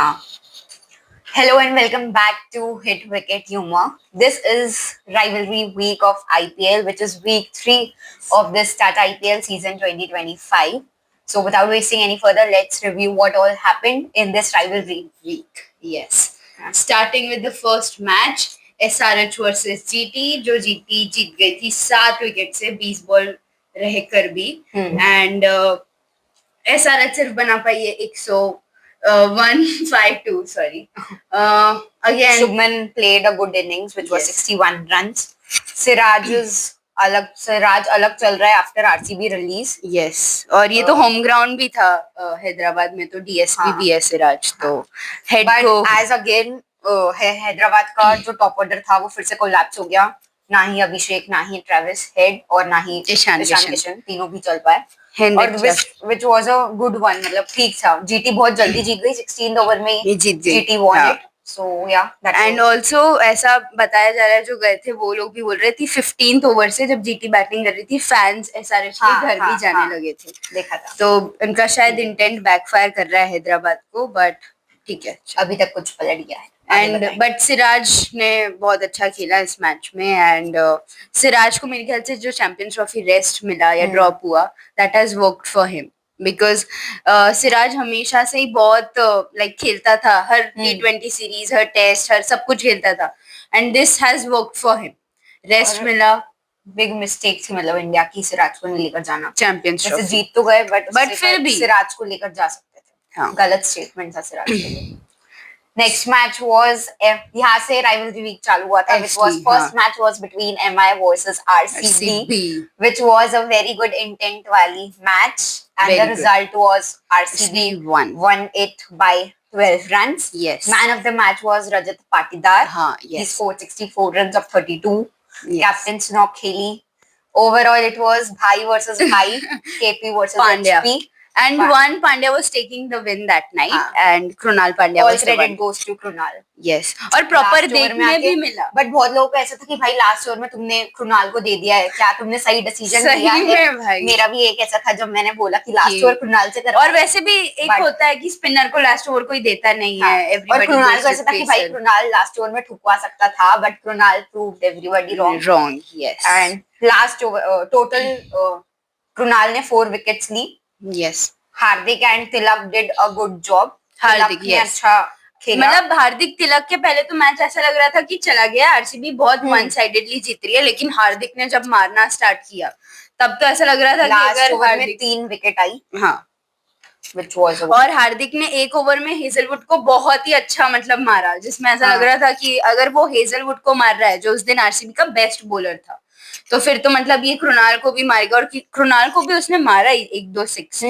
हाँ. Hello and welcome back to Hit Wicket Humor. This is rivalry week of IPL, which is week 3 of this Tata IPL season 2025. So without wasting any further, let's review what all happened in this rivalry week. Yes. Starting with the first match, SRH versus GT, जो GT जीत गई थी 7 wicket से 20 ball रहकर भी and SRH सिर्फ बना पाई है 152 sorry. Again, Shubman played a good innings, which was 61 runs. Siraj अलग चल रहा है आफ्टर आरसीबी रिलीज. यस, और ये तो होम ग्राउंड भी था हैदराबाद में, तो डीएसपी भी है सिराज. तो हेड को एज अगेन हैदराबाद का जो टॉप ऑर्डर था वो फिर से कोलैप्स हो गया. ना ही अभिषेक, ना ही ट्रेविस हेड और ना ही ईशान किशन, तीनों भी चल पाए. और which was a good one, मतलब ठीक था. जीटी बहुत जल्दी जीत गई, 16th ओवर में जीत गई. GT won it. So yeah, and also ऐसा बताया जा रहा है, जो गए थे वो लोग भी बोल रहे थे 15th ओवर से जब जीटी बैटिंग कर रही थी, फैंस एसआरएच के घर भी जाने लगे थे. देखा था. तो उनका शायद इंटेंट बैकफायर कर रहा है हैदराबाद को, बट ठीक है, अभी तक कुछ पलट गया है. एंड बट सिराज ने बहुत अच्छा खेला इस मैच में. एंड सिराज को मेरे ख्याल से जो चैंपियंस ट्रॉफी रेस्ट मिला या ड्रॉप हुआ, that has worked for him, because Siraj हमेशा से ही बहुत लाइक खेलता था. हर T20 सीरीज, हर टेस्ट, हर सब कुछ खेलता था. And this has worked for him. Rest मिला. बिग मिस्टेक थी मतलब इंडिया की सिराज को नहीं लेकर जाना. चैंपियंस ट्रॉफी जीत तो गए, बट फिर भी सिराज को लेकर जा सकते थे. हाँ. गलत स्टेटमेंट था सिराज के लिए. Next match was यहाँ से rivalry week चालू हुआ था, which was first match was between MI versus RCB, which was a very good intent वाली match, and the result was RCB won it by 12 runs. Yes. Man of the match was Rajat Patidar. Yes. He scored 64 runs of 32. Yes. Captain Snok Kheli. Overall, it was Bhai versus Bhai, KP versus Pandya. HP. And one Pandya was taking the win that night, and Krunal Pandya all was credit goes to Krunal. Yes. और proper देखने भी मिला. But बहुत लोगों को ऐसा था कि भाई लास्ट ओवर में तुमने कृणाल को दे दिया है, क्या तुमने सही डिसीजन लिया है? भाई मेरा भी एक ऐसा था जब मैंने बोला कि लास्ट ओवर कृणाल से करवा. और वैसे भी एक होता है कि स्पिनर को लास्ट ओवर कोई देता नहीं है. और कृणाल को ऐसा था कि भाई कृणाल लास्ट ओवर में ठुकवा सकता था, but Krunal proved everybody wrong. Yes. And last over total Krunal ने 4 विकेट्स ली. Yes. Hardik and Tilak did a good job. Hardik ने अच्छा खेला. मतलब हार्दिक तिलक के पहले तो मैच ऐसा लग रहा था कि चला गया, आरसीबी बहुत वन साइडेडली जीत रही है, लेकिन हार्दिक ने जब मारना स्टार्ट किया तब तो ऐसा लग रहा था कि अगर ओवर में 3 विकेट आई. हाँ. और हार्दिक ने एक ओवर में हेजलवुड को बहुत ही अच्छा मतलब मारा, जिसमें ऐसा लग रहा था कि अगर वो हेजलवुड को मार रहा है, जो उस दिन आरसीबी का बेस्ट बॉलर था, तो फिर तो मतलब ये कृणाल को भी मारेगा. और कृणाल को भी उसने मारा 1-2 6,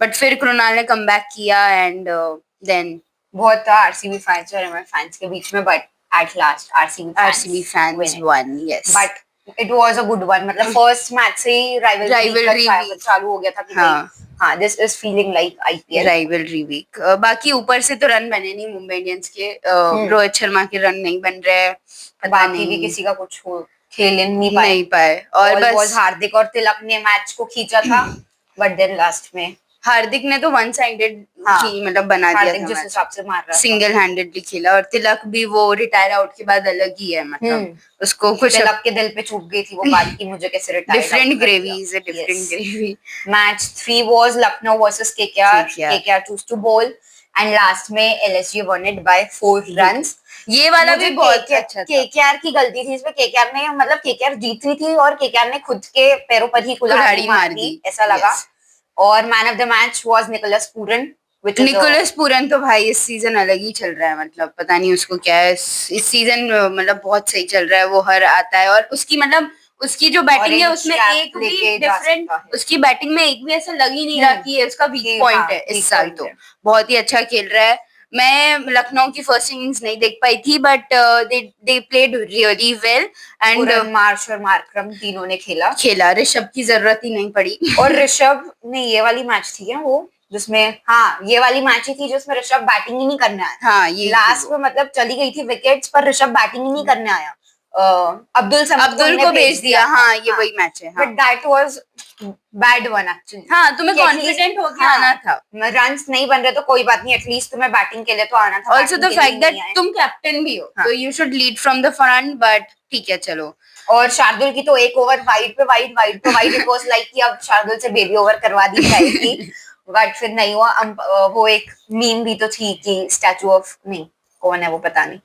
बट फिर कृणाल ने कम बैक किया. एंड देन बहुत था आरसीबी फैंस और एमआई फैंस के बीच में, but at last RCB fans won. Yes. But it was a good one. मतलब फर्स्ट मैच से ही राइवलरी चालू हो गया था कि हाँ this is feeling like IPL rivalry week. बाकी ऊपर से तो रन बने नहीं मुंबई इंडियंस के. रोहित शर्मा के रन नहीं बन रहे, बाकी भी किसी का कुछ खेल नहीं पाए. और बस हार्दिक और तिलक ने मैच को खींचा था, बट देन लास्ट में हार्दिक ने तो वन साइडेड मतलब बना दिया था. जिस हिसाब से मार रहा सिंगल हैंडेडली खेला. और तिलक भी वो रिटायर आउट के बाद अलग ही है, मतलब उसको कुछ तिलक के दिल पे चुभ गई थी वो बात कि मुझे कैसे रिटायर. डिफरेंट ग्रेवीज है, different gravy. Match 3 was Lucknow versus KKR choose to bowl, and last में LSG won it by 4 runs. ये वाला भी बहुत अच्छा था. केकेआर की गलती थी इसमें. केकेआर ने मतलब केकेआर जीत रही थी और केकेआर ने खुद के पैरों पर ही कुल्हाड़ी मार दी, ऐसा लगा. और man of the match was Nicholas Pooran. Nicholas Pooran तो भाई इस सीजन अलग ही चल रहा है, मतलब पता नहीं उसको क्या है. इस सीजन मतलब बहुत सही चल रहा है. वो हर आता है और उसकी मतलब उसकी जो बैटिंग है उसमें एक भी डिफरेंट, उसकी बैटिंग में एक भी ऐसा लग ही नहीं रहा कि ये उसका वीक पॉइंट है. इस साल तो बहुत ही अच्छा खेल रहा है. मैं लखनऊ की फर्स्ट इनिंग्स नहीं देख पाई थी, but they played really well. And Marsh और मार्करम तीनों ने खेला. ऋषभ की जरूरत ही नहीं पड़ी. और ऋषभ ने ये वाली मैच थी क्या वो जिसमें, हाँ ये वाली मैच ही थी जिसमें ऋषभ बैटिंग ही नहीं करने आया. हाँ, ये लास्ट में मतलब चली गई थी विकेट्स पर ऋषभ बैटिंग ही नहीं करने आया. अब्दुल को भेज दिया। हाँ, ये वही मैच है। But that was bad one actually. हाँ, तुम्हें कॉन्फिडेंट होके आना था। रन्स नहीं बन रहे तो कोई बात नहीं, एटलीस्ट तुम्हें बैटिंग के लिए तो आना था। ऑल्सो द फैक्ट दैट तुम कैप्टन भी हो, तो you should lead from the front, but ठीक है चलो। और शार्दुल की तो एक ओवर वाइड पे वाइड इट वाज लाइक कि अब शार्दुल से बेबी ओवर करवा दी जाएगी। बट फिर नहीं हुआ। वो एक मीम भी तो थी कि स्टैचू ऑफ, नहीं कौन है वो पता नहीं,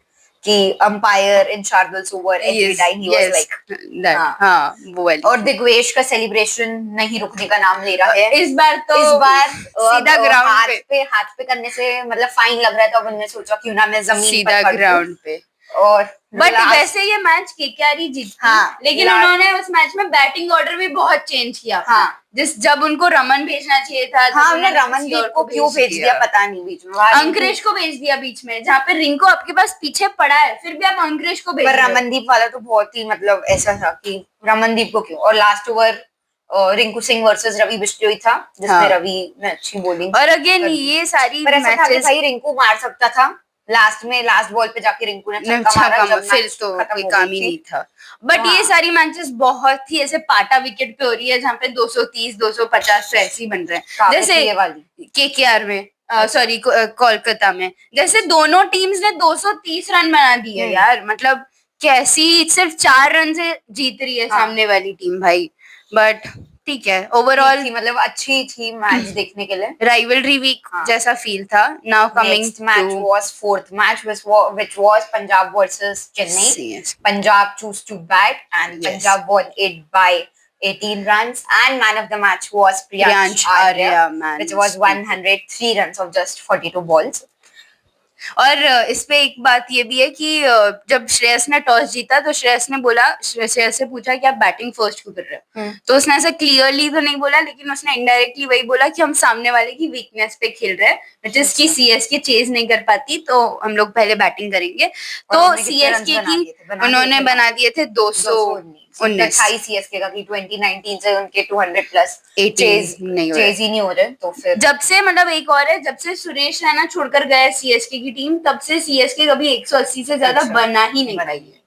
कि umpire in Shardul's over every time ही वाज लाइक दैट। हाँ, वो वाली। और दिग्वेश का सेलिब्रेशन नहीं रुकने का नाम ले रहा है इस बार सीधा ग्राउंड पे हाथ पे करने से मतलब फाइन लग रहा था। अब उन्होंने सोचा क्यों ना मैं जमीन सीधा ग्राउंड पे। और बट वैसे ये मैच केकेआर ही जीती। हाँ, लेकिन उन्होंने उस मैच में बैटिंग ऑर्डर भी बहुत चेंज किया। हाँ, जब उनको रमन भेजना चाहिए था, हाँ, हमने रमनदीप को क्यों भेज दिया पता नहीं बीच में। अंकुरेश को भेज दिया बीच में, जहाँ पे रिंकू आपके पास पीछे पड़ा है, फिर भी आप अंकुरेश को भेज दिया। रमनदीप वाला तो बहुत ही मतलब ऐसा था कि रमनदीप को क्यों। और last over Rinku Singh versus Ravi Bishnoi था, जिसमें रवि ने अच्छी बॉलिंग। और अगेन ये सारी मैचेस भाई रिंकू मार सकता था लास्ट बॉल पे जाके रिंकू ने छक्का मारा, फिर तो कोई काम ही नहीं था। बट ये सारी मैचेस बहुत ही ऐसे पाटा विकेट पे हो रही है, जहाँ पे 230 250 तो ऐसे ही बन रहे हैं, जैसे केकेआर में, सॉरी कोलकाता में, जैसे दोनों टीम्स ने 230 रन बना दिए यार। मतलब कैसी सिर्फ 4 रन से जीत रही है सामने वाली टीम भाई। बट ठीक है, ओवरऑल मतलब अच्छी थी मैच देखने के लिए। राइवलरी वीक जैसा फील था। Now coming match was fourth match which was Punjab versus Chennai. Punjab chose to bat and Punjab won it by 18 runs, and man of the match was Priyansh Arya, which was 103 runs of just 42 balls. और इस पे एक बात ये भी है कि जब श्रेयस ने टॉस जीता तो श्रेयस से पूछा कि आप बैटिंग फर्स्ट क्यों कर रहे हो, तो उसने ऐसा क्लियरली तो नहीं बोला, लेकिन उसने इनडायरेक्टली वही बोला कि हम सामने वाले की वीकनेस पे खेल रहे हैं, व्हिच इज कि सीएसके चेज नहीं कर पाती तो हम लोग पहले बैटिंग करेंगे। तो सीएसके की उन्होंने बना दिए थे 219 सीएसके का कि 2019 से उनके 200 प्लस चेज ही नहीं हो रहे। तो फिर जब से मतलब एक और है, जब से सुरेश रैना छोड़कर गए सीएसके की टीम, तब से सीएसके कभी 180 से ज्यादा बना ही नहीं पाई है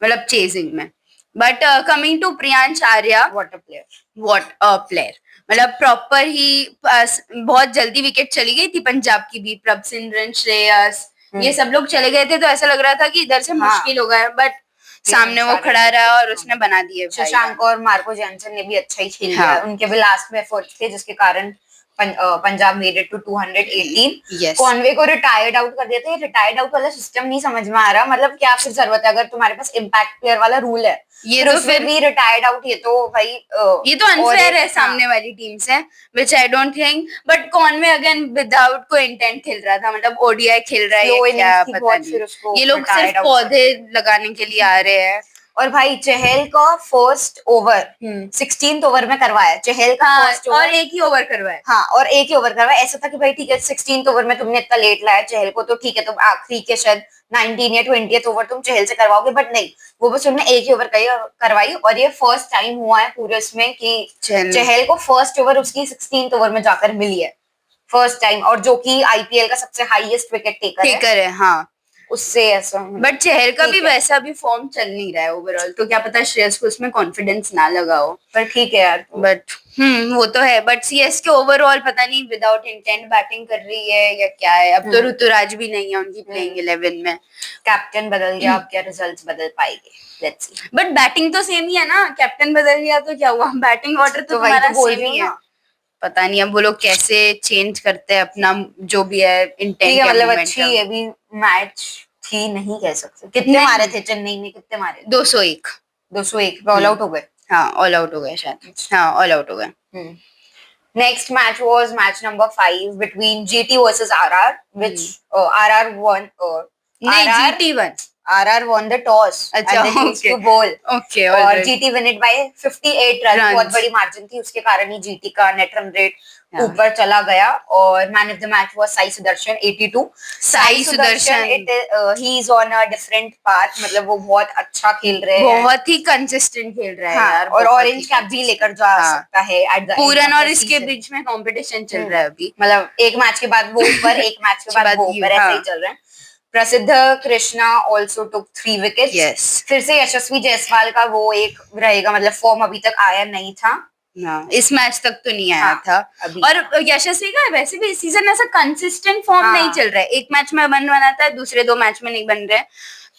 मतलब चेजिंग में। But coming to Priyansh Arya, what a player. मतलब प्रॉपर ही बहुत जल्दी विकेट चली गई थी पंजाब की भी। प्रभसिमरन, श्रेयस, ये सब लोग चले गए थे, तो ऐसा लग रहा था कि इधर से मुश्किल हो गया, बट सामने वो खड़ा रहा और उसने बना दिए। शशांक और मार्को जॉनसन ने भी अच्छा ही खेल लिया। उनके भी लास्ट में एफर्ट्स थे, जिसके कारण Punjab made it to 218। Conway को रिटायर्ड आउट कर देते हैं। रिटायर्ड आउट वाला सिस्टम नहीं समझ में आ रहा, मतलब क्या फिर जरूरत है अगर तुम्हारे पास इम्पैक्ट प्लेयर वाला रूल है, ये तो फिर भी रिटायर्ड आउट, ये तो भाई ये तो अनफेयर है सामने वाली टीम से, which I don't think. But Conway again without कोई इंटेंट खेल रहा था, मतलब ओडीआई खेल रहा है क्या पता नहीं। ये लोग सिर्फ पौधे लगाने के लिए आ रहे हैं। और भाई चहल का फर्स्ट ओवर 16th ओवर में करवाया, चहल का फर्स्ट ओवर, और एक ही ओवर करवाया। हाँ, और एक ही ओवर करवाया। ऐसा था कि भाई ठीक है 16th ओवर में तुमने इतना लेट लाया चहल को, तो ठीक है तुम आखिरी के शायद 19 या 20th ओवर तुम चहल से करवाओगे, बट नहीं, वो बस उन्होंने एक ही ओवर करवाई। और ये फर्स्ट टाइम हुआ है पूरे इसमें कि चहल को फर्स्ट ओवर उसकी 16th ओवर में जाकर मिली है, फर्स्ट टाइम। और जो कि आईपीएल का सबसे हाईएस्ट विकेट टेकर है। हाँ, उससे ऐसा। बट चहल का भी वैसा भी फॉर्म चल नहीं रहा है ओवरऑल, तो क्या पता श्रेयस को उसमें कॉन्फिडेंस ना लगा हो। पर ठीक है यार, बट वो तो है। बट सीएसके ओवरऑल पता नहीं विदाउट इंटेंट बैटिंग कर रही है या क्या है। अब तो ऋतुराज भी नहीं है उनकी प्लेइंग 11 में, कैप्टन बदल गया, अब क्या रिजल्ट्स बदल पाएंगे, लेट्स सी। बट बैटिंग तो सेम ही है ना, कैप्टन बदल गया तो क्या हुआ, बैटिंग ऑर्डर तो तुम्हारा सेम ही है। पता नहीं अब वो लोग कैसे चेंज करते हैं अपना जो भी है इंटेंट। मतलब अच्छी है भी मैच थी, नहीं कह सकते। कितने मारे थे चेन्नई ने, कितने मारे? 201 ऑल आउट हो गए। हाँ, ऑल आउट हो गए शायद। हाँ, ऑल आउट हो गए। Next match was match number 5 between GT versus RR, which RR won. नहीं, GT won. RR won the toss and they chose to bowl. Okay, और GT win it by 58 runs. बहुत बड़ी margin थी, उसके कारण ही GT का net run rate ऊपर चला गया। और man of the match was Sai Sudarshan 82। Sai Sudarshan he is on a different path, मतलब वो बहुत अच्छा खेल रहे हैं, बहुत ही कंसिस्टेंट खेल रहे हैं यार। और ऑरेंज कैप भी लेकर जा सकता है एट द पूरन, और इसके बीच में कंपटीशन चल रहा है अभी, मतलब एक मैच के बाद वो ऊपर, एक मैच के बाद वो ऊपर, ऐसे ही चल रहा है। प्रसिद्ध Krishna also took 3 wickets. Yes. फिर से यशस्वी जायसवाल का वो एक रहेगा, मतलब फॉर्म अभी तक आया नहीं था। हाँ, इस मैच तक तो नहीं आया हाँ, था अभी। और यशस्वी का वैसे भी इस सीजन ऐसा कंसिस्टेंट फॉर्म हाँ। नहीं चल रहा है, एक मैच में रन बनाता है, दूसरे 2 मैच में नहीं बन रहे,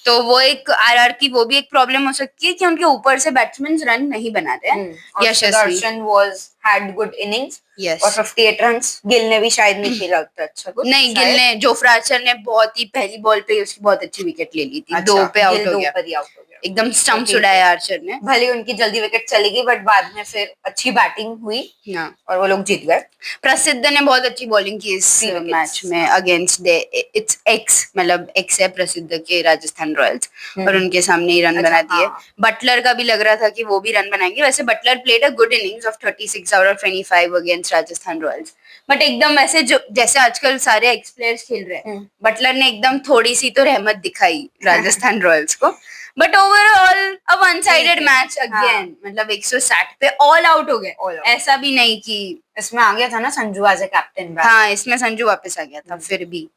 तो वो एक आरआर की वो भी एक प्रॉब्लम हो सकती है कि उनके ऊपर से बैट्समैन रन नहीं बना रहे हैं। Yashasvi Darshan was had good innings Yes. और 58 रन्स। गिल ने भी शायद नहीं खेला उतना अच्छा कुछ। नहीं, गिल ने, जोफ्रा आर्चर ने बहुत ही पहली बॉल पे उसकी बहुत अच्छी विकेट ले ली थी। अच्छा, 2 पे आउट गिल हो 2 गया, पर ही आउट हो गया। एकदम स्टंप्स ठीक उड़ाया है। आर्चर ने। भले उनकी जल्दी विकेट चली गई बट बाद में फिर अच्छी बैटिंग हुई हाँ, और वो लोग जीत गए। प्रसिद्ध ने बहुत अच्छी बॉलिंग की इस 3 wickets। मैच में अगेंस्ट इट्स एक्स, मतलब एक्स है प्रसिद्ध के राजस्थान रॉयल्स, और उनके सामने ही रन अच्छा, बना दिए। हाँ। बटलर का भी लग रहा था कि वो भी रन बनाएंगे, वैसे Buttler played a good innings of 36 out of 25 against Rajasthan Royals, but एकदम ऐसे जो जैसे आजकल सारे एक्स प्लेयर्स खेल रहे हैं, बटलर ने एकदम थोड़ी सी तो रहमत दिखाई राजस्थान रॉयल्स को, but overall a one sided match again, मतलब 160 पे ऑल आउट हो गए। ऐसा भी नहीं कि इसमें आ गया था ना संजू एज ए कैप्टन। हाँ, इसमें संजू वापस आ गया था फिर भी।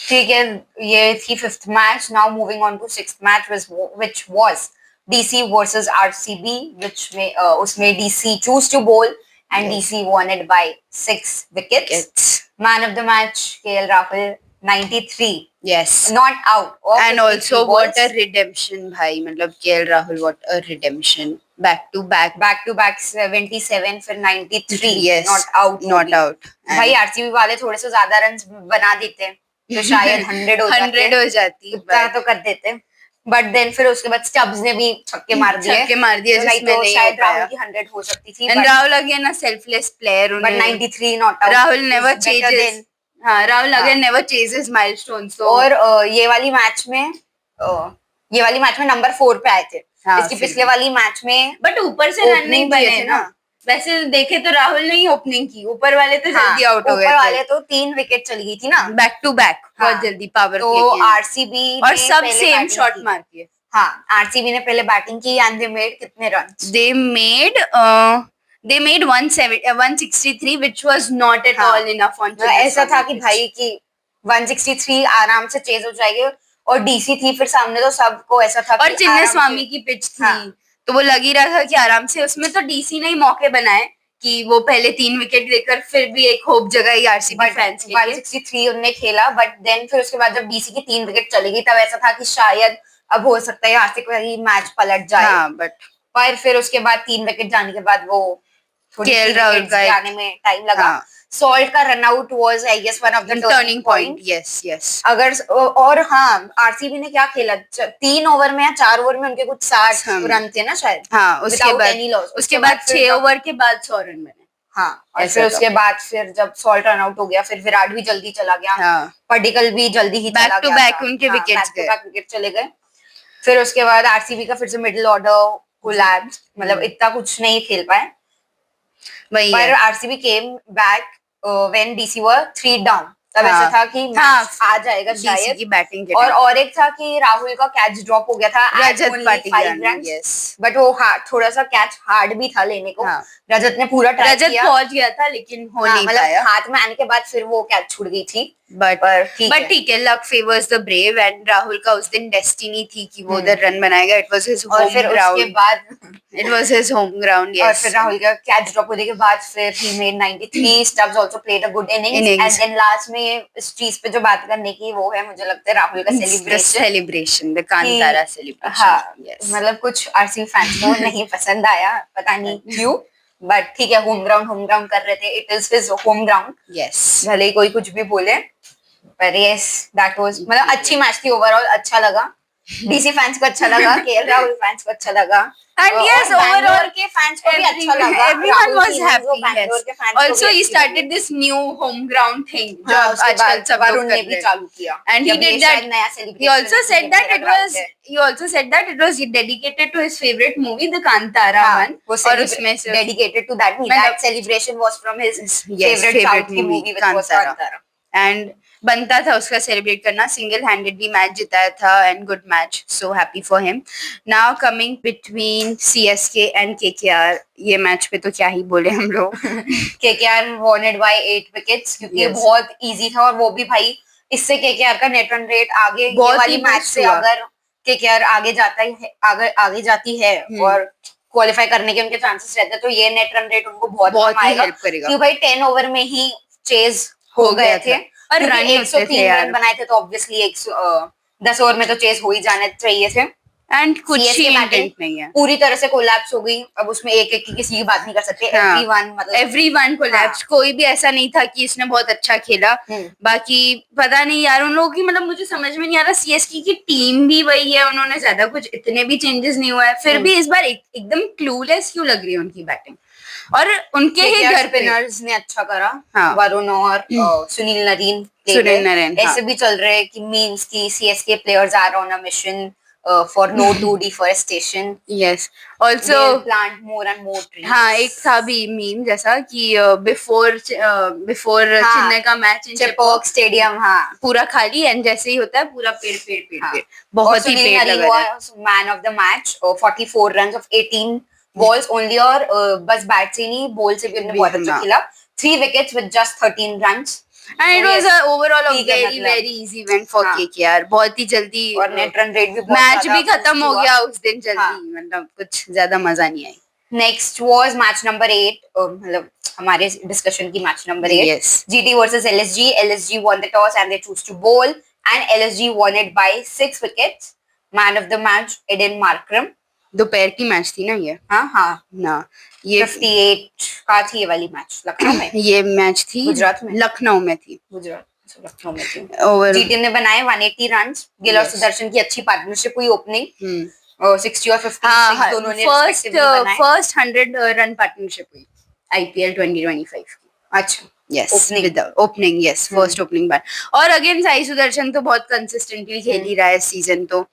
ठीक है, ये थी 5th match. Now moving on to 6th match which was DC versus RCB, which में उसमें DC chose to bowl and DC won it by 6 wickets. Man of the match KL Rahul 93. Yes. Not out. And also what a redemption भाई, मतलब KL Rahul what a redemption, back to back 77 फिर 93. Yes. Not out. भाई RCB वाले थोड़े से ज्यादा run बना देते तो शायद 100 हो जाती, उतना तो कर देते, बट देन फिर उसके बाद स्टब्स ने भी छक्के मार दिए तो नहीं तो शायद राहुल की 100 हो सकती थी। And Rahul again a selfless player, but 93 not out. Rahul never chases, हाँ, Rahul again never chases milestones. और ये वाली मैच में नंबर 4 पे आए थे। इसकी पिछले वाली मैच में बट ऊपर से रन नहीं बने थे ना, वैसे देखे तो राहुल ने ही ओपनिंग की, ऊपर वाले तो जल्दी आउट हो गए। ऊपर वाले तो 3 विकेट चली गई थी ना, बैक टू बैक बहुत जल्दी पावर प्ले तो आरसीबी और सब सेम शॉट मार के। हाँ, आरसीबी ने पहले बैटिंग की एंड दे मेड कितने runs? They made 163 which was not at all enough on Chennai. ऐसा था कि भाई की 163 आराम से चेज हो जाएगी, और डीसी थी फिर सामने, तो सबको ऐसा था और चिन्ने स्वामी की पिच थी, तो वो लग ही रहा था कि आराम से, उसमें तो डीसी ने ही मौके बनाए कि वो पहले 3 विकेट लेकर फिर भी एक होप जगाई आरसीबी फैंस के लिए। 163 उन्होंने खेला, बट देन फिर उसके बाद जब डीसी की 3 विकेट चली गई तब ऐसा था कि शायद अब हो सकता है यहाँ से कोई मैच पलट जाए। बट पर फिर उसके बाद 3 विकेट जाने के बाद वो KL राहुल का जाने में टाइम लगा। सॉल्ट का run out was I guess one of the turning point. Yes अगर और हाँ, आरसीबी ने क्या खेला, 3 ओवर में या 4 ओवर में उनके कुछ 60 रन थे ना शायद। हाँ, उसके बाद 6 ओवर के बाद 100 रन बने। हाँ, और फिर उसके बाद फिर जब सॉल्ट रन आउट हो गया फिर विराट भी जल्दी चला गया, पर्टिकल भी जल्दी ही चला गया, बैक टू बैक उनके विकेट चले गए। फिर उसके बाद आरसीबी का फिर से मिडिल ऑर्डर कोलैप्स, मतलब इतना कुछ नहीं खेल पाए। पर RCB came back when DC were 3 down, तब ऐसा था कि मैच आ जाएगा शायद की बैटिंग के और एक था कि राहुल का कैच ड्रॉप हो गया था रजत पाटीदार, बट वो थोड़ा सा कैच हार्ड भी था लेने को। रजत ने पूरा ट्राई किया, रजत पहुंच गया था लेकिन हो नहीं पाया, हाथ में आने के बाद फिर वो कैच छूट गई थी। बट ठीक है, luck favours the brave, and Rahul का उस दिन डेस्टिनी थी कि वो उधर रन बनाएगा। It was his home ground, it was his home ground. और फिर राहुल का कैच ड्रॉप होने के बाद फिर ही made 93। Stubbs also played a good innings, and then last में इस चीज पे जो बात करने की वो है, मुझे लगता है राहुल का सेलिब्रेशन, द कांतारा सेलिब्रेशन। हाँ, मतलब कुछ आरसीबी फैंस को नहीं पसंद आया, पता नहीं क्यों, बट ठीक है, होम ग्राउंड कर रहे थे, it is his home ground. Yes, भले ही कोई कुछ भी बोले, पर यस दैट वाज, मतलब अच्छी मैच थी ओवरऑल, अच्छा लगा। डीसी फैंस को अच्छा लगा, केएल राहुल फैंस को अच्छा लगा, एंड यस ओवरऑल के फैंस को भी अच्छा लगा। Everyone was happy. बैंगलोर के fans also he started this new home ground thing जो आजकल सब लोग कर रहे हैं, चालू किया, एंड ही डिड दैट नया celebration. He also said that it was dedicated to his favorite movie, The Kantara one, और उसमें से dedicated to that movie, that celebration was from his favorite movie which was Kantara, and बनता था उसका celebrate करना। Single handedly match जिताया था, and good match, so happy for him. Now coming between CSK and KKR, ये match पे तो क्या ही बोले हम लोग। KKR won it by 8 wickets, क्योंकि ये बहुत इजी था, और वो भी भाई इससे केकेआर का नेट रन रेट आगे ये बहुत वाली ही मैच boost से हुआ। अगर केकेआर आगे जाता है आगे जाती है और क्वालिफाई करने के उनके चांसेस रहते हैं तो ये नेट रन रेट उनको बहुत ही आएगा हेल्प करेगा क्योंकि भाई 10 ओवर में ही चेज हो गए थे और रन 103 रन बनाए थे तो ऑब्वियसली 10 ओवर में तो चेज हो ही जाने चाहिए थे एंड कुछ CSK ही बैटिंग इंटेंट नहीं है पूरी तरह से कोलैप्स हो गई अब उसमें एक एक की किसी की बात नहीं कर सकते एवरीवन मतलब एवरीवन कोलैप्स कोई भी ऐसा नहीं था कि इसने बहुत अच्छा खेला बाकी पता नहीं यार उन लोगों की मतलब मुझे समझ में नहीं आ रहा सीएसके की टीम भी वही है उन्होंने ज्यादा कुछ इतने भी चेंजेस नहीं हुआ है फिर भी इस बार एकदम क्लूलेस क्यों लग रही है उनकी बैटिंग और उनके ही घर स्पिनर्स ने अच्छा करा हाँ। वरुण और सुनील नरीन ऐसे भी चल रहे हैं कि मीम्स की CSK players are on a mission for no to deforestation. Yes. Also plant more and more trees. हाँ एक था भी मीम जैसा कि बिफोर चेन्नई का मैच इन चेपॉक स्टेडियम हाँ पूरा खाली एंड जैसे ही होता है पूरा पेड़ बहुत ही पेड़ लगा है man of the match 44 runs off 18 balls only और बस बैट से नहीं बॉल से भी उन्होंने बहुत अच्छा खेला 3 wickets with just 13 runs and it was overall a very easy win for KKR बहुत ही जल्दी और नेट रन रेट भी मैच भी खत्म हो गया उस दिन जल्दी मतलब कुछ ज्यादा मजा नहीं आई नेक्स्ट वाज मैच नंबर 8 मतलब हमारे डिस्कशन की match number 8 GT versus LSG won the toss and they chose to bowl and LSG won it by 6 wickets man of the match Eden Markram दोपहर की मैच थी ना ये हाँ ना ये 58 का थी ये वाली मैच लखनऊ में ये मैच थी गुजरात में लखनऊ में थी लखनऊ में थी जीटी ने बनाए 180 रन्स गिल और सुदर्शन की अच्छी पार्टनरशिप हुई ओपनिंग 60 और 50 दोनों ने फर्स्ट 100 रन पार्टनरशिप हुई IPL 2025 की अच्छा yes opening yes first opening back और अगेन साई सुदर्शन तो बहुत कंसिस्टेंटली खेल ही रहा है सीजन तो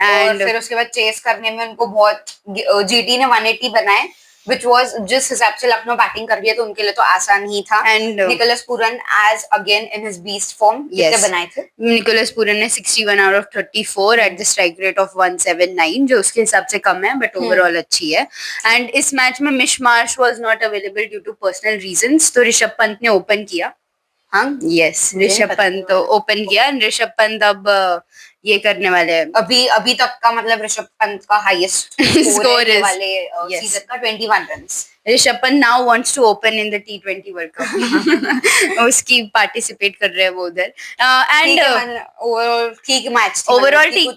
एंड फिर उसके बाद चेस करने में उनको बहुत जीटी ने 180 बनाए which was जिस हिसाब से लखनऊ बैटिंग कर रही है तो उनके लिए तो आसान ही था and Nicholas Pooran as again in his beast form कितने बनाए थे निकोलस पूरन ने 61 out of 34 at the strike rate of 179 जो उसके हिसाब से कम है बट ओवरऑल अच्छी है एंड इस मैच में मिश Marsh was not available due to personal reasons तो ऋषभ पंत ने ओपन किया हाँ यस ऋषभ पंत तो ओपन किया ऋषभ पंत अब ये करने वाले हैं अभी तक का मतलब ऋषभ पंत का हाईएस्ट स्कोर वाले सीजन का 21 runs Rishabh Pant now wants to open in the T20 world cup उसकी पार्टिसिपेट कर रहे हैं वो उधर एंड ओवरऑल ठीक मैच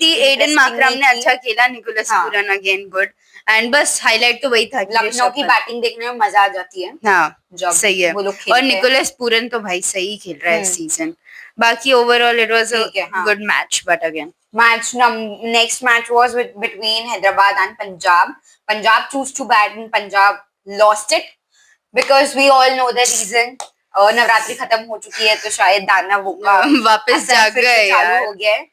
थी एडन मार्करम ने अच्छा खेला Nicholas Pooran again good and बस हाईलाइट तो वही था कि लखनऊ की बैटिंग देखने में मजा आ जाती है हाँ सही है और निकोलस पूरन तो भाई सही खेल रहा है इस सीजन बाकी overall it was a good match but again next match was between Hyderabad and Punjab chose to bat and Punjab lost it because we all know the reason Navratri खत्म हो चुकी है तो शायद दाना वापस जाग गए चालू हो गया है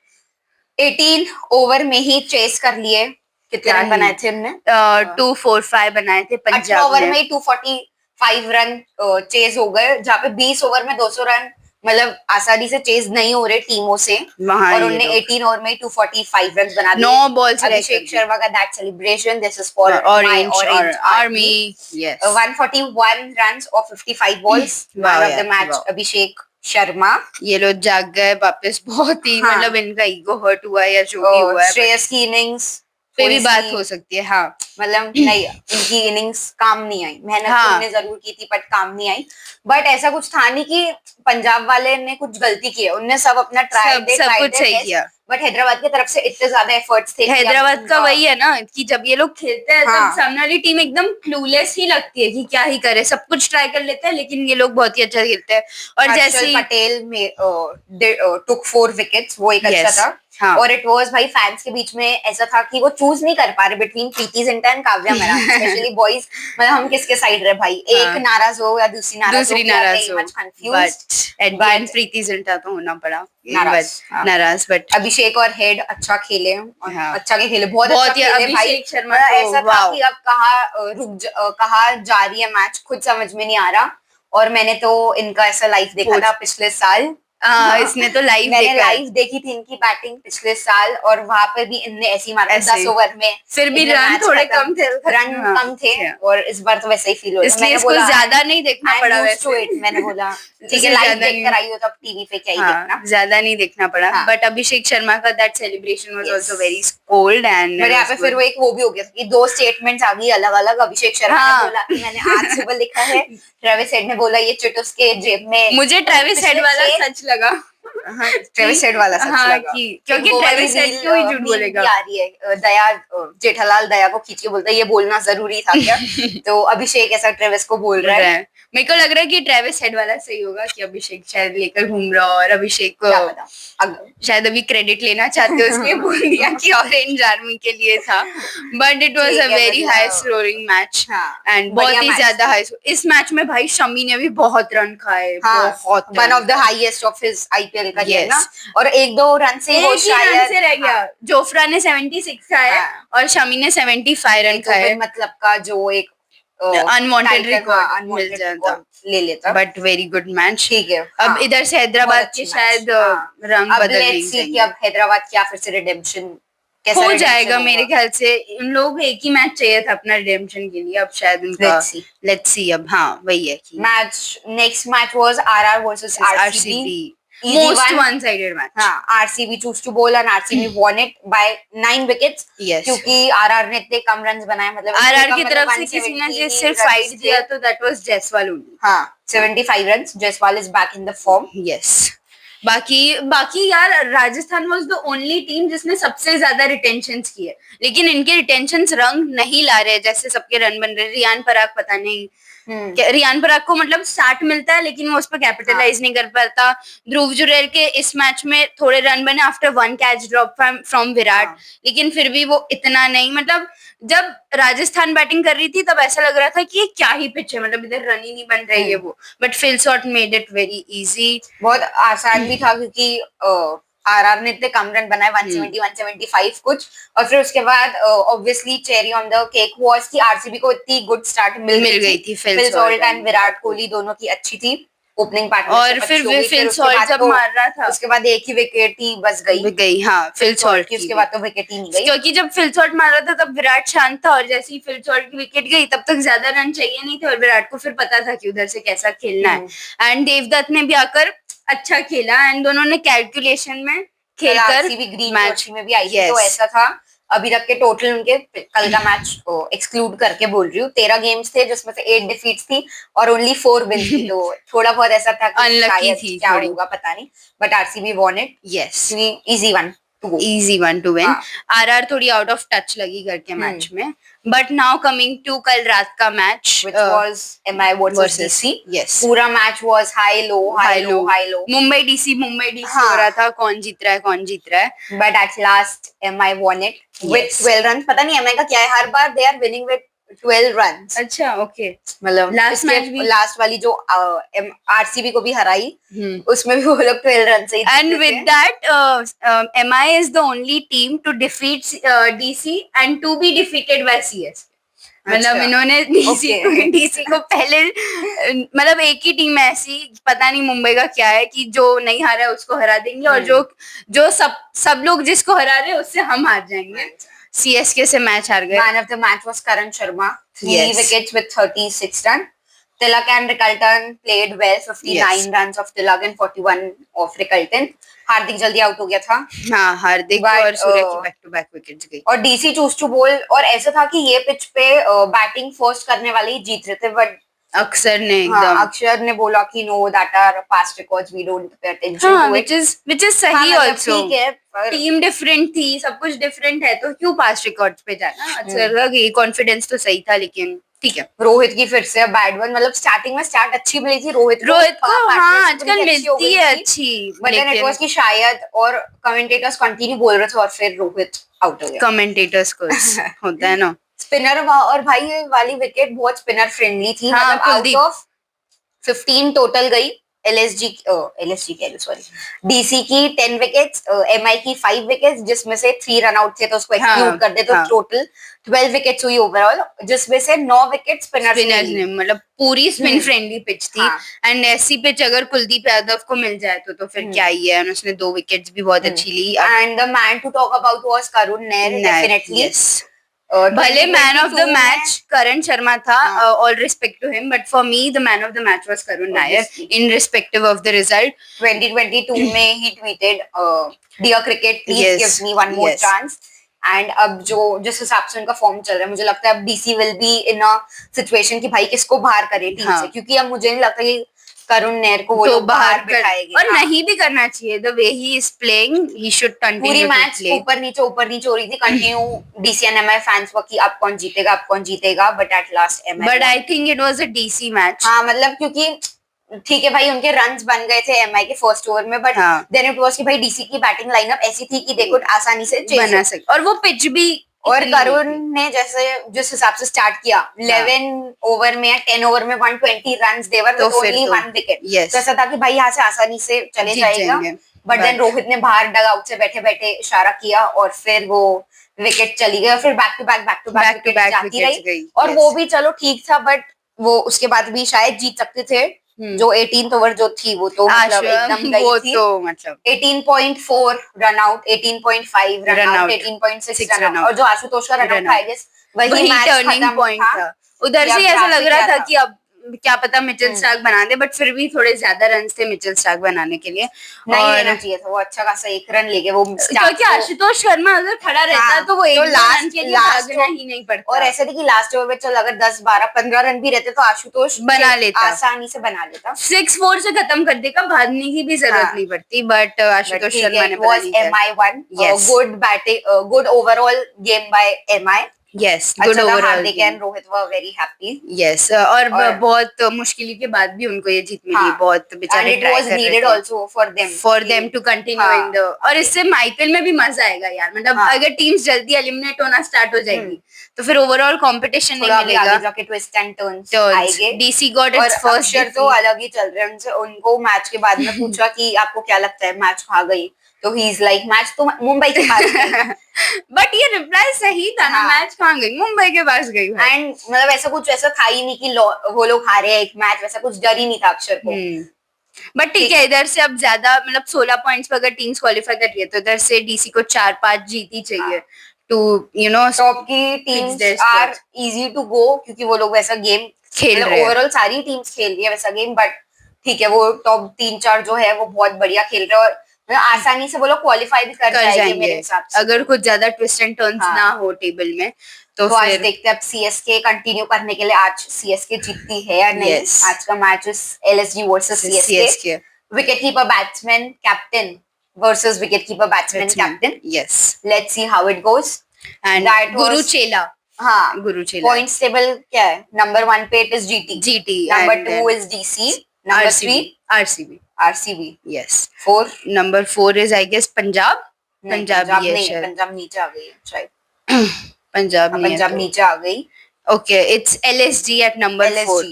18 ओवर में ही चेस कर लिए कितने रन बनाए थे उन्होंने 245 बनाए थे पंजाब ओवर में 245 रन चेस हो गए जहाँ पे 20 ओवर में 200 रन मतलब आसानी से चेज नहीं हो रहे टीमों से और उन्होंने 18 ओवर में 245 रन बना दिए 9 बॉल्स अभिषेक शर्मा का that celebration this is for orange army yes 141 runs और 55 balls man of the match Abhishek Sharma ये लोग जाग गए वापस बहुत ही मतलब इनका ईगो हर्ट हुआ है या जो भी हुआ है श्रेयस की इनिंग्स पे भी बात हो सकती है हाँ मतलब नहीं इनकी इनिंग्स काम नहीं आई मेहनत तो उन्होंने जरूर की थी बट काम नहीं आई बट ऐसा कुछ था नहीं कि पंजाब वाले ने कुछ गलती की है उनने सब अपना ट्राई कुछ सही किया बट हैदराबाद की तरफ से इतने ज्यादा एफर्ट्स थे हैदराबाद का वही है ना कि जब ये लोग खेलते हैं तब सामने वाली टीम एकदम क्लूलेस ही लगती है कि क्या ही करे सब कुछ ट्राई कर लेते हैं लेकिन ये लोग बहुत ही अच्छा खेलते हैं और जैसे पटेल में टुक 4 विकेट्स वो एक अच्छा था और इट वाज भाई फैंस के बीच में ऐसा था कि वो चूज नहीं कर पा रहे between Preity Zinta and Kavya Menon specially boys मतलब हम किसके साइड रहे भाई एक नाराज हो या दूसरी नाराज हो बट प्रीति जिंटा तो होना पड़ा नाराज बट अभिषेक और हेड अच्छा खेले अच्छा के खेले बहुत अच्छा खेले अभिषेक शर्मा ऐसा था कि अब कहाँ जा रही है मैच खुद समझ में नहीं आ रहा और मैंने तो इनका ऐसा लाइव देखा था पिछले साल इसने तो लाइव मैंने देखा है। लाइव देखी थी इनकी बैटिंग पिछले साल, और वहां पे भी इनने ऐसी मारा ऐसे 10 ओवर में, फिर भी रन थोड़े कम थे, रन कम थे, और इस बार तो वैसे ही फील हो रहा है। इसलिए इसको ज्यादा नहीं देखना पड़ा वैसे। मैंने बोला ठीक है, लाइव देख कर आई हो तब टीवी पे क्या ही देखना, ज्यादा नहीं देखना पड़ा। बट अभिषेक शर्मा का that celebration was also very cold and मेरे यहाँ पे फिर वो भी हो गया कि 2 स्टेटमेंट्स आ गई अलग अलग। अभिषेक शर्मा ने बोला कि मैंने आज सुबह लिखा है, ट्रेविस हेड ने बोला ये चिट उसके जेब में। मुझे ट्रेविस हेड वाला सच लगा। ट्रेविस हेड वाला सच लगा, क्योंकि ट्रेविस हेड क्यों ही झूठ बोलेगा। आ रही है दया, जेठालाल दया को खींच के बोलता है ये बोलना जरूरी था क्या? तो अभिषेक ऐसा ट्रेविस को बोल रहा है। मेरे को लग रहा है कि ट्रेविस हेड वाला सही होगा, कि अभिषेक शायद लेकर घूम रहा और अभिषेक को शायद अभी क्रेडिट लेना चाहते उसके, बोल दिया कि ऑरेंज आर्मी के लिए था। But it was a very high scoring match and बहुत ही ज्यादा हाई। इस मैच में भाई शमी ने भी बहुत रन खाए, बहुत, one of the highest of his IPL का ना, और 1-2 रन से वो शायद रह गया। जोफ्रा ने 76 खाए और शमी ने 75 रन खाए, मतलब का जो एक अनवांटेड रिकॉर्ड मिल जाता, ले लेता। But very good match. ठीक है, अब इधर से हैदराबाद के शायद रंग बदलने कि अब हैदराबाद क्या फिर से रिडेम्पशन हो जाएगा मेरे ख्याल से। इन लोग एक ही मैच चाहिए था अपना रिडेम्पशन के लिए, अब शायद उनका लेट्स सी अब। हाँ वही है कि match, next match was RR versus RCB, most one-sided match. RCB chose to bowl and RCB won it by 9 wickets. Yes. क्योंकि RR ने इतने कम रन्स बनाए, मतलब RR की तरफ से किसी ने सिर्फ 5 दिया तो that was Jaiswal only. 75 runs. Jaiswal is back in the form. Yes. बाकी यार Rajasthan was the only team जिसने सबसे ज्यादा रिटेंशंस की है, लेकिन इनके रिटेंशंस रंग नहीं ला रहे जैसे सबके रन बन रहे। रियान पराग पता नहीं, रियान पराग को मतलब 60 मिलता है लेकिन वो उस पर कैपिटलाइज नहीं कर पाता। ध्रुव जुरैल के इस मैच में थोड़े रन बने after 1 catch drop from Virat, लेकिन फिर भी वो इतना नहीं। मतलब जब राजस्थान बैटिंग कर रही थी तब ऐसा लग रहा था कि ये क्या ही पिच है, मतलब इधर रन ही नहीं बन रही है वो। But Phil Salt made it very easy, बहुत आसान भी था क्योंकि आरआर ने इतने कम रन बनाए, 170 175 कुछ, और फिर उसके बाद obviously cherry on the cake was कि आरसीबी को इतनी गुड स्टार्ट मिल गई थी। Phil Salt and Virat Kohli दोनों की अच्छी थी ओपनिंग पार्टनरशिप, और फिर फिल सॉल्ट जब मार रहा था उसके बाद एक ही विकेट ही बस गई। हाँ फिल सॉल्ट की, उसके बाद तो विकेट ही नहीं गई, क्योंकि जब फिल सॉल्ट मार रहा था तब विराट शांत था, और जैसे ही फिल सॉल्ट की विकेट गई तब तक ज्यादा रन चाहिए नहीं थे, और विराट को फिर पता था कि उधर से कैसा खेलना है। एंड देवदत्त ने भी आकर अच्छा खेला एंड दोनों ने कैलकुलेशन में खेलकर मैच में भी आई थी। तो ऐसा था अभी तक के टोटल उनके, कल का मैच को एक्सक्लूड करके बोल रही हूँ, 13 गेम्स थे जिसमें से 8 डिफीट्स थी और ओनली 4 विन्स थी। तो थोड़ा बहुत ऐसा था कि शायद क्या होगा पता नहीं, but RCB won it. Yes, easy one to win. RR थोड़ी आउट ऑफ टच लगी घर के मैच में। बट नाउ कमिंग टू कल रात का match which was MI versus DC. Yes. पूरा match was high low. Mumbai DC हो रहा था, कौन जीत रहा है। But at last MI won it with 12 runs. पता नहीं MI का क्या है, हर बार they are winning with 12 runs. अच्छा ओके, मतलब लास्ट वाली जो आरसीबी को भी हराई उसमें भी वो लोग 12 रन से ही। And with that MI is the only team to defeat DC and to be defeated by CS. मतलब इन्होंने डीसी को पहले, मतलब एक ही टीम ऐसी, पता नहीं मुंबई का क्या है कि जो नहीं हारा है उसको हरा देंगे, और जो सब लोग जिसको हरा रहे हैं उससे हम हार जाएंगे। सीएसके से मैच हार गए। Man of the match was Karan Sharma, 3 wickets with 36 runs. Tilak and Rickelton played well, 59 runs of Tilak and 41 of Rickelton. हार्दिक जल्दी आउट हो गया था। हाँ, हार्दिक और सूर्य की बैक टू बैक विकेट्स गई। और डीसी चूज टू बोल, और ऐसा था कि ये पिच पे बैटिंग फर्स्ट करने वाले ही जीत रहे थे, बट अक्षर ने एकदम अक्षर ने बोला कि no, that are past records, we don't pay attention to it, which is सही आल्सो। ठीक है, टीम डिफरेंट थी, सब कुछ डिफरेंट है, तो क्यों पास्ट रिकॉर्ड्स पे जाना। अक्षर का ये कॉन्फिडेंस तो सही था, लेकिन ठीक है। रोहित की फिर से बैड वन, मतलब स्टार्टिंग में स्टार्ट अच्छी मिली थी रोहित को। हाँ, आजकल मिलती है अच्छी, बट देन इट वाज कि शायद, और कमेंटेटर्स कंटिन्यू बोल रहे थे, और फिर रोहित आउट हो गया। कमेंटेटर्स को होता है ना। स्पिनर, और भाई ये वाली विकेट बहुत स्पिनर फ्रेंडली थी। मतलब आउट ऑफ 15 टोटल गई, LSG कह रही सॉरी, DC की 10 विकेट्स, MI की 5 विकेट्स, जिसमें से 3 रन आउट थे तो उसको एक्सक्लूड कर दे तो टोटल 12 विकेट्स हुई ओवरऑल, जिसमें से 9 विकेट स्पिनर्स ने, मतलब पूरी स्पिन फ्रेंडली पिच थी। एंड ऐसी पिच अगर कुलदीप यादव को मिल जाए तो फिर क्या ही है, उसने 2 विकेट्स भी बहुत अच्छी ली। And the man to talk about was Karun Nair, definitely. भले man of the match Karan Sharma था, all respect to him, but for me the man of the match was Karun Nair irrespective of the result. 2022 में ही tweeted, dear cricket please give me one more chance. And अब जो जिस हिसाब से उनका form चल रहा है, मुझे लगता है अब DC will be in a situation कि भाई किसको बाहर करे टीम से, क्योंकि अब मुझे नहीं लगता कि करुण नायर को वो लोग बाहर बिठाएंगे, और नहीं भी करना चाहिए। The way he is playing he should continue. पूरी मैच ऊपर नीचे हो रही थी, continue DC and MI fans वो कि अब कौन जीतेगा, but at last MI। But I think it was a DC match. हाँ, मतलब क्योंकि ठीक है भाई, उनके रन्स बन गए थे MI के फर्स्ट ओवर में, बट देन इट वाज कि भाई DC की बैटिंग लाइनअप ऐसी थी कि दे कुड आसानी से बना सके, और वो पिच भी। और करुण ने जैसे जिस हिसाब से स्टार्ट किया, 11 ओवर में या 10 ओवर में 120 runs they were with only 1 wicket, तो ऐसा था कि भाई यहाँ से आसानी से चले जाएगा। बट देन रोहित ने बाहर डग आउट से बैठे बैठे इशारा किया और फिर वो विकेट चली गई, और फिर बैक टू बैक विकेट जाती रही, और वो भी चलो ठीक था, बट वो उसके बाद भी शायद जीत सकते थे। जो 18th ओवर जो थी वो तो मतलब एकदम गई थी, तो मतलब 18.4 run out, 18.5 run out, 18.6 run out, और जो आशुतोष का रन आउट था आई गेस वही मैच टर्निंग पॉइंट था। उधर से ऐसा लग रहा था कि अब क्या पता मिचेल स्टार्क बना दे, बट फिर भी थोड़े ज्यादा रन थे मिचेल स्टार्क बनाने के लिए, नहीं लेना चाहिए था। वो अच्छा खासा 1 रन लेके वो, क्योंकि आशुतोष शर्मा अगर खड़ा रहता तो वो एक रन के लिए भागना ही नहीं पड़ता। और ऐसे थी कि लास्ट ओवर में चल अगर 10 12 15 रन भी रहते तो आशुतोष बना लेता, आसानी से बना लेता, 6-4 से खत्म कर देगा, भागने की भी जरूरत नहीं पड़ती। बट आशुतोष शर्मा ने MI1 good batting, good overall game by MI। Yes, good overall. Hardik and Rohit were very happy. Yes, और बहुत मुश्किल के बाद भी उनको ये जीत मिली, बहुत बेचारे ट्राई कर रहे थे। And it was needed also for them to continue in the, और इससे IPL में भी मजा आएगा यार, मतलब अगर टीम्स जल्दी एलिमिनेट होना स्टार्ट हो जाएगी तो फिर ओवरऑल कंपटीशन नहीं मिलेगा, आगे जाके ट्विस्ट एंड टर्न्स आएंगे। DC गॉट इट्स फर्स्ट, तो अलग ही चल रहे हैं उनको मैच के बाद में पूछा कि आपको क्या लगता है मैच खा गई, तो ही इज लाइक मैच तो मुंबई के पास गई। बट ये रिप्लाई सही था ना, मैच कहाँ गई, मुंबई के पास गई। एंड मतलब ऐसा कुछ ऐसा था ही नहीं कि वो लोग हारे एक मैच, वैसा कुछ डर ही नहीं था अक्षर को। बट ठीक है, इधर से अब ज्यादा मतलब 16 पॉइंट्स पर अगर टीम्स क्वालिफाई कर रही है तो इधर से DC को 4-5 जीती चाहिए टू यू नो, टॉप की teams are easy to go, क्योंकि वो लोग वैसा गेम खेल रहे हैं। ओवरऑल सारी टीम्स खेल रही है वैसा गेम, बट ठीक है वो टॉप 3-4 जो है वो बहुत बढ़िया खेल रहे हैं, और आसानी से वो लोग क्वालिफाई भी कर जाएंगे मेरे हिसाब से, अगर कुछ ज्यादा ट्विस्ट एंड टर्न्स ना हो टेबल में। तो आज देखते हैं अब CSK कंटिन्यू करने के लिए, आज CSK जीतती है या नहीं। आज का match LSG versus CSK, wicket keeper batsman captain versus wicket keeper batsman captain. Yes, let's see how it goes. And गुरुचेला, गुरुचेला पॉइंट्स टेबल क्या है, नंबर 1 पे it is GT, number 2 is DC, number 3 RCB, yes, 4 number 4 is I guess Punjab नीचे आ गई है, पंजाब नीचे आ गई। Okay, it's LSG at number 4,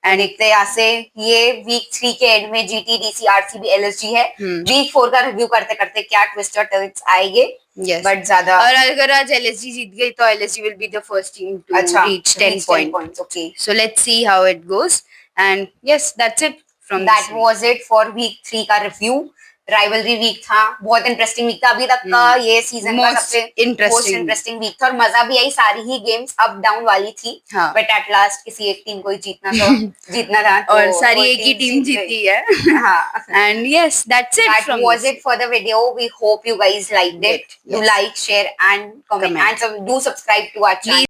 and देखते हैं यहाँ से ये वीक 3 के एंड में GT, DC, RCB, LSG है। वीक 4 का रिव्यू करते करते क्या ट्विस्ट और टर्न्स आएंगे, बट ज्यादा, और अगर आज LSG जीत गई तो LSG will be the first team to reach 10 points. Okay, so let's see how it goes, and yes, that's it. That was it for week 3 का रिव्यू। राइवलरी वीक था, बहुत इंटरेस्टिंग वीक था, अभी तक का ये सीजन का सबसे मोस्ट इंटरेस्टिंग वीक था, और मजा भी आई, सारी ही गेम्स अप डाउन वाली थी, बट एट लास्ट किसी एक टीम को ही जीतना था और सारी एक ही टीम जीती है। And yes, that's it, that was it for the video. We hope you guys liked it. Do like, share and comment, and do subscribe to our channel.